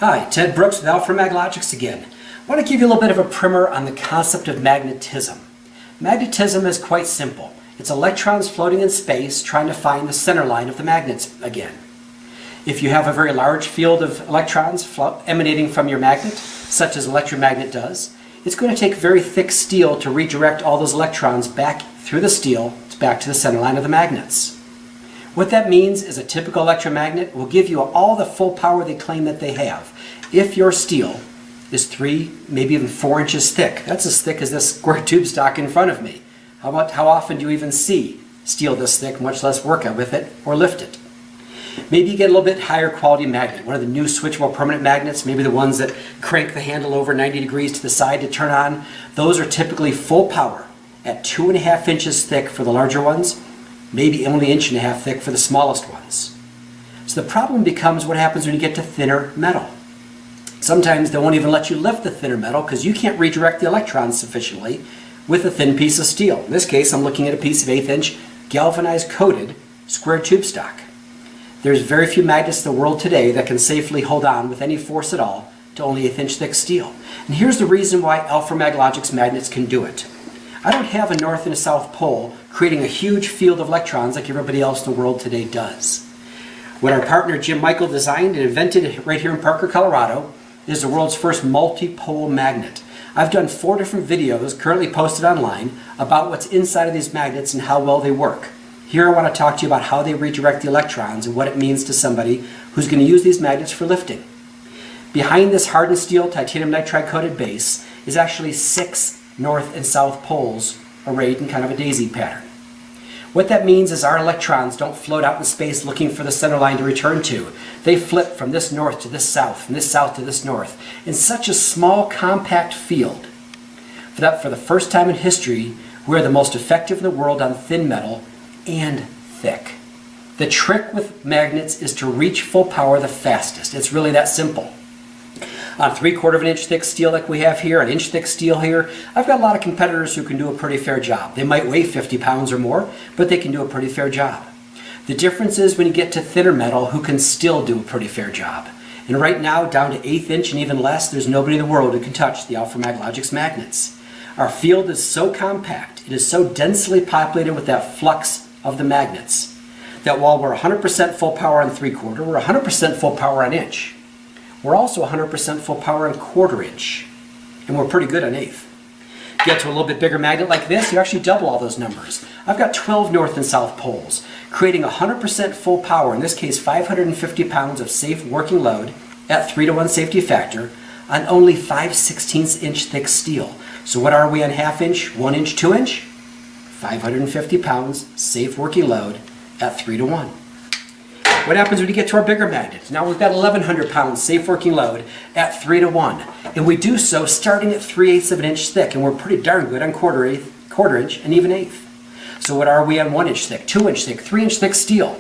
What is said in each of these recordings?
Hi, Ted Brooks with Maglogix again. I want to give you a little bit of a primer on the concept of magnetism. Magnetism is quite simple. It's electrons floating in space trying to find the center line of the magnets again. If you have a very large field of electrons emanating from your magnet, such as an electromagnet does, it's going to take very thick steel to redirect all those electrons back through the steel back to the center line of the magnets. What that means is a typical electromagnet will give you all the full power they claim that they have. If your steel is 3, maybe even 4 inches thick, that's as thick as this square tube stock in front of me. How often do you even see steel this thick, much less work with it or lift it? Maybe you get a little bit higher quality magnet, one of the new switchable permanent magnets, maybe the ones that crank the handle over 90 degrees to the side to turn on. Those are typically full power at 2.5 inches thick for the larger ones, maybe only 1.5 inches thick for the smallest ones. So the problem becomes what happens when you get to thinner metal. Sometimes they won't even let you lift the thinner metal because you can't redirect the electrons sufficiently with a thin piece of steel. In this case, I'm looking at a piece of 1/8 inch galvanized coated square tube stock. There's very few magnets in the world today that can safely hold on with any force at all to only 1/8 inch thick steel. And here's the reason why Maglogix magnets can do it. I don't have a north and a south pole creating a huge field of electrons like everybody else in the world today does. What our partner Jim Michael designed and invented right here in Parker, Colorado is the world's first multi-pole magnet. I've done 4 different videos currently posted online about what's inside of these magnets and how well they work. Here I want to talk to you about how they redirect the electrons and what it means to somebody who's going to use these magnets for lifting. Behind this hardened steel titanium nitride coated base is actually 6 north and south poles arrayed in kind of a daisy pattern. What that means is our electrons don't float out in space looking for the center line to return to. They flip from this north to this south, from this south to this north, in such a small compact field that for the first time in history, we're the most effective in the world on thin metal and thick. The trick with magnets is to reach full power the fastest. It's really that simple. On 3/4 inch thick steel like we have here, 1 inch thick steel here, I've got a lot of competitors who can do a pretty fair job. They might weigh 50 pounds or more, but they can do a pretty fair job. The difference is when you get to thinner metal who can still do a pretty fair job. And right now, down to 1/8 inch and even less, there's nobody in the world who can touch the Maglogix magnets. Our field is so compact, it is so densely populated with that flux of the magnets, that while we're 100% full power on 3/4, we're 100% full power on inch. We're also 100% full power on 1/4 inch, and we're pretty good on 1/8. Get to a little bit bigger magnet like this, you actually double all those numbers. I've got 12 north and south poles, creating 100% full power, in this case 550 pounds of safe working load at 3-to-1 safety factor on only 5/16 inch thick steel. So what are we on 1/2 inch, 1 inch, 2 inch? 550 pounds safe working load at 3-to-1. What happens when you get to our bigger magnets? Now we've got 1,100 pounds safe working load at 3-to-1. And we do so starting at 3/8 of an inch thick, and we're pretty darn good on 1/4 inch, and even 1/8. So what are we on 1 inch thick, 2 inch thick, 3 inch thick steel?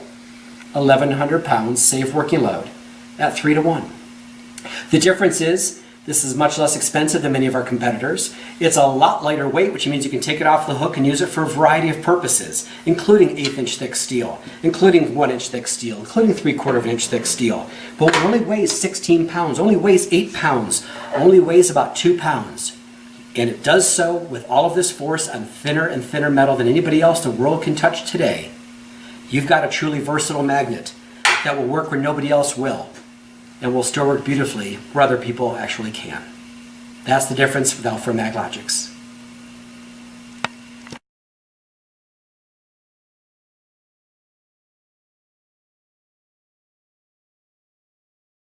1,100 pounds safe working load at 3-to-1. The difference is, this is much less expensive than many of our competitors. It's a lot lighter weight, which means you can take it off the hook and use it for a variety of purposes, including 1/8 inch thick steel, including 1 inch thick steel, including 3/4 inch thick steel. But it only weighs 16 pounds, only weighs 8 pounds, only weighs about 2 pounds. And it does so with all of this force on thinner and thinner metal than anybody else in the world can touch today. You've got a truly versatile magnet that will work where nobody else will, and will still work beautifully where other people actually can. That's the difference with Maglogix.